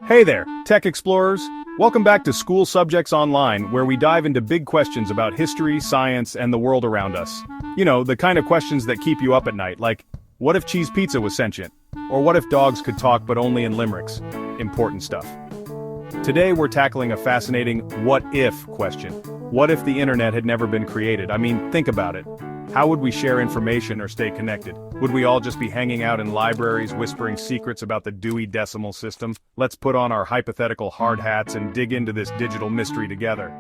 Hey there, tech explorers! Welcome back to School Subjects Online, where we dive into big questions about history, science, and the world around us. You know, the kind of questions that keep you up at night, like, what if cheese pizza was sentient? Or what if dogs could talk but only in limericks? Important stuff. Today we're tackling a fascinating what-if question. What if the internet had never been created? I mean, think about it. How would we share information or stay connected? Would we all just be hanging out in libraries whispering secrets about the Dewey Decimal System? Let's put on our hypothetical hard hats and dig into this digital mystery together.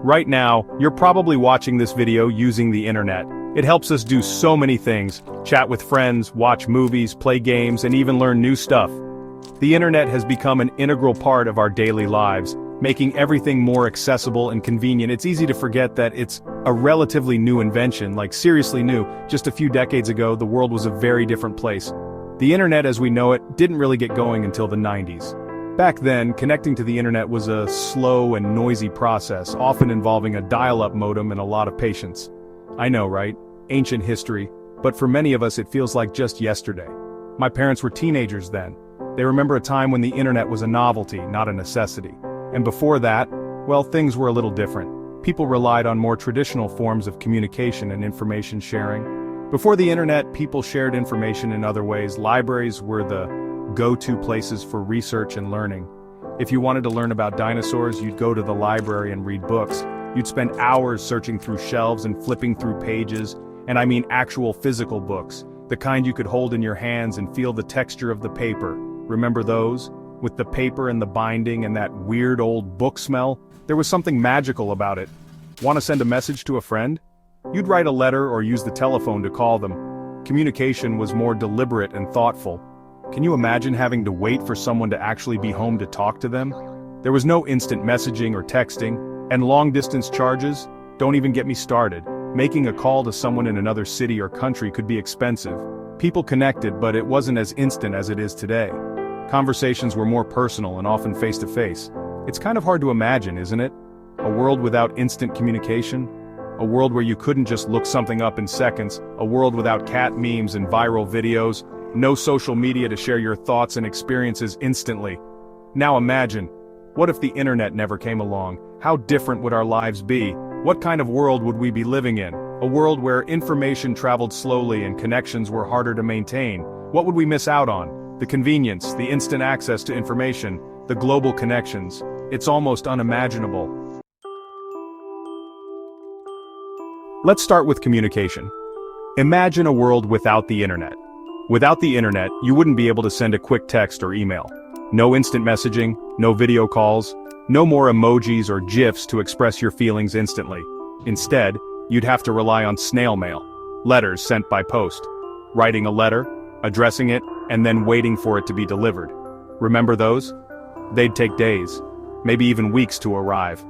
Right now, you're probably watching this video using the internet. It helps us do so many things: chat with friends, watch movies, play games, and even learn new stuff. The internet has become an integral part of our daily lives, making everything more accessible and convenient. It's easy to forget that it's a relatively new invention, like seriously new. Just a few decades ago, the world was a very different place. The internet as we know it didn't really get going until the 90s. Back then, connecting to the internet was a slow and noisy process, often involving a dial-up modem and a lot of patience. I know, right? Ancient history, but for many of us it feels like just yesterday. My parents were teenagers then. They remember a time when the internet was a novelty, not a necessity. And before that, well, things were a little different. People relied on more traditional forms of communication and information sharing. Before the internet, people shared information in other ways. Libraries were the go-to places for research and learning. If you wanted to learn about dinosaurs, you'd go to the library and read books. You'd spend hours searching through shelves and flipping through pages, and I mean actual physical books, the kind you could hold in your hands and feel the texture of the paper. Remember those? With the paper and the binding and that weird old book smell, there was something magical about it. Want to send a message to a friend? You'd write a letter or use the telephone to call them. Communication was more deliberate and thoughtful. Can you imagine having to wait for someone to actually be home to talk to them? There was no instant messaging or texting, and long-distance charges? Don't even get me started. Making a call to someone in another city or country could be expensive. People connected, but it wasn't as instant as it is today. Conversations were more personal and often face-to-face. It's kind of hard to imagine, isn't it? A world without instant communication? A world where you couldn't just look something up in seconds? A world without cat memes and viral videos? No social media to share your thoughts and experiences instantly? Now imagine, what if the internet never came along? How different would our lives be? What kind of world would we be living in? A world where information traveled slowly and connections were harder to maintain. What would we miss out on? The convenience, the instant access to information, the global connections. It's almost unimaginable. Let's start with communication. Imagine a world without the internet. Without the internet, you wouldn't be able to send a quick text or email. No instant messaging, no video calls, no more emojis or GIFs to express your feelings instantly. Instead, you'd have to rely on snail mail, letters sent by post. Writing a letter, addressing it, and then waiting for it to be delivered. Remember those? They'd take days, maybe even weeks to arrive.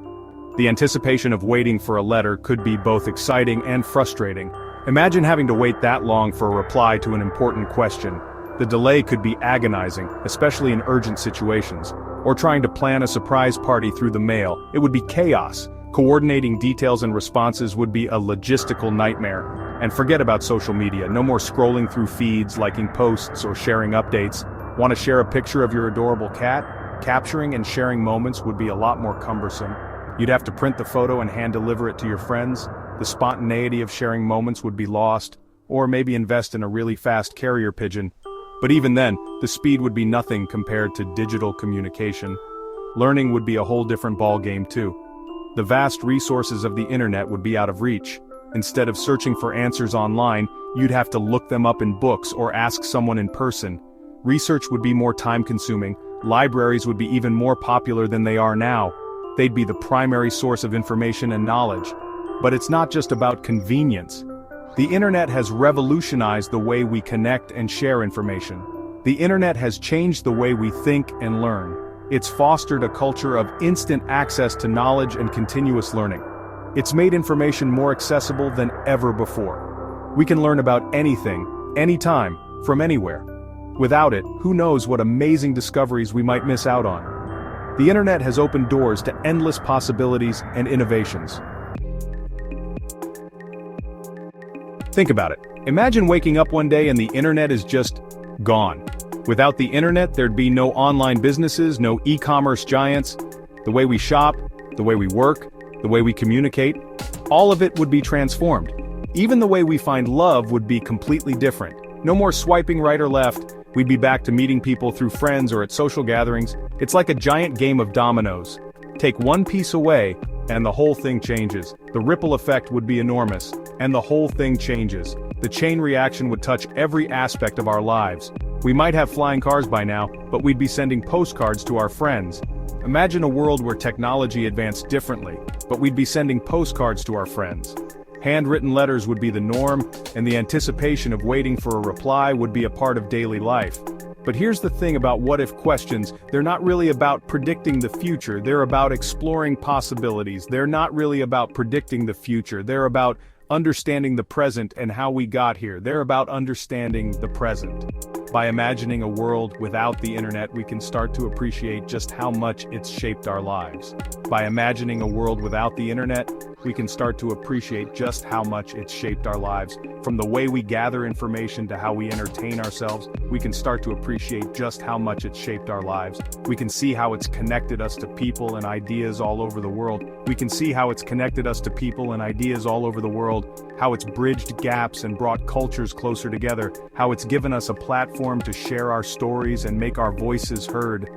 The anticipation of waiting for a letter could be both exciting and frustrating. Imagine having to wait that long for a reply to an important question. The delay could be agonizing, especially in urgent situations. Or trying to plan a surprise party through the mail. It would be chaos. Coordinating details and responses would be a logistical nightmare. And forget about social media. No more scrolling through feeds, liking posts, or sharing updates. Want to share a picture of your adorable cat? Capturing and sharing moments would be a lot more cumbersome. You'd have to print the photo and hand-deliver it to your friends. The spontaneity of sharing moments would be lost. Or maybe invest in a really fast carrier pigeon. But even then, the speed would be nothing compared to digital communication. Learning would be a whole different ballgame too. The vast resources of the internet would be out of reach. Instead of searching for answers online, you'd have to look them up in books or ask someone in person. Research would be more time-consuming. Libraries would be even more popular than they are now. They'd be the primary source of information and knowledge. But it's not just about convenience. The internet has revolutionized the way we connect and share information. The internet has changed the way we think and learn. It's fostered a culture of instant access to knowledge and continuous learning. It's made information more accessible than ever before. We can learn about anything, anytime, from anywhere. Without it, who knows what amazing discoveries we might miss out on. The internet has opened doors to endless possibilities and innovations. Think about it. Imagine waking up one day and the internet is just gone. Without the internet, there'd be no online businesses, no e-commerce giants. The way we shop, the way we work, the way we communicate, all of it would be transformed. Even the way we find love would be completely different. No more swiping right or left, we'd be back to meeting people through friends or at social gatherings. It's like a giant game of dominoes. Take one piece away, and the whole thing changes. The ripple effect would be enormous, and the whole thing changes. The chain reaction would touch every aspect of our lives. We might have flying cars by now, but we'd be sending postcards to our friends. Imagine a world where technology advanced differently, but we'd be sending postcards to our friends. Handwritten letters would be the norm, and the anticipation of waiting for a reply would be a part of daily life. But here's the thing about what-if questions, they're not really about predicting the future, they're about exploring possibilities. They're not really about predicting the future, they're about understanding the present and how we got here. They're about understanding the present. By imagining a world without the internet, we can start to appreciate just how much it's shaped our lives. By imagining a world without the internet, we can start to appreciate just how much it's shaped our lives. From the way we gather information to how we entertain ourselves, we can start to appreciate just how much it's shaped our lives. We can see how it's connected us to people and ideas all over the world. We can see how it's connected us to people and ideas all over the world, how it's bridged gaps and brought cultures closer together, how it's given us a platform to share our stories and make our voices heard.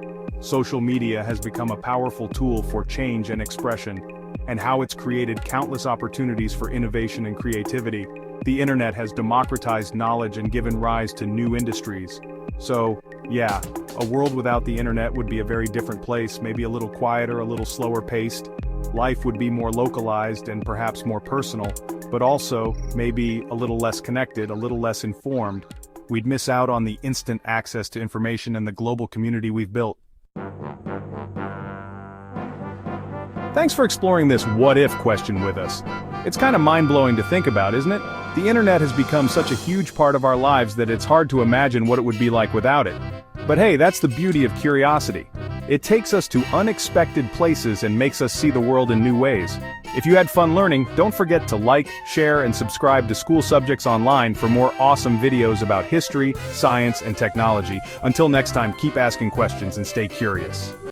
Social media has become a powerful tool for change and expression, and how it's created countless opportunities for innovation and creativity. The internet has democratized knowledge and given rise to new industries. So, yeah, a world without the internet would be a very different place, maybe a little quieter, a little slower paced. Life would be more localized and perhaps more personal, but also maybe a little less connected, a little less informed. We'd miss out on the instant access to information and the global community we've built. Thanks for exploring this what-if question with us. It's kind of mind-blowing to think about, isn't it? The internet has become such a huge part of our lives that it's hard to imagine what it would be like without it. But hey, that's the beauty of curiosity. It takes us to unexpected places and makes us see the world in new ways. If you had fun learning, don't forget to like, share, and subscribe to School Subjects Online for more awesome videos about history, science, and technology. Until next time, keep asking questions and stay curious.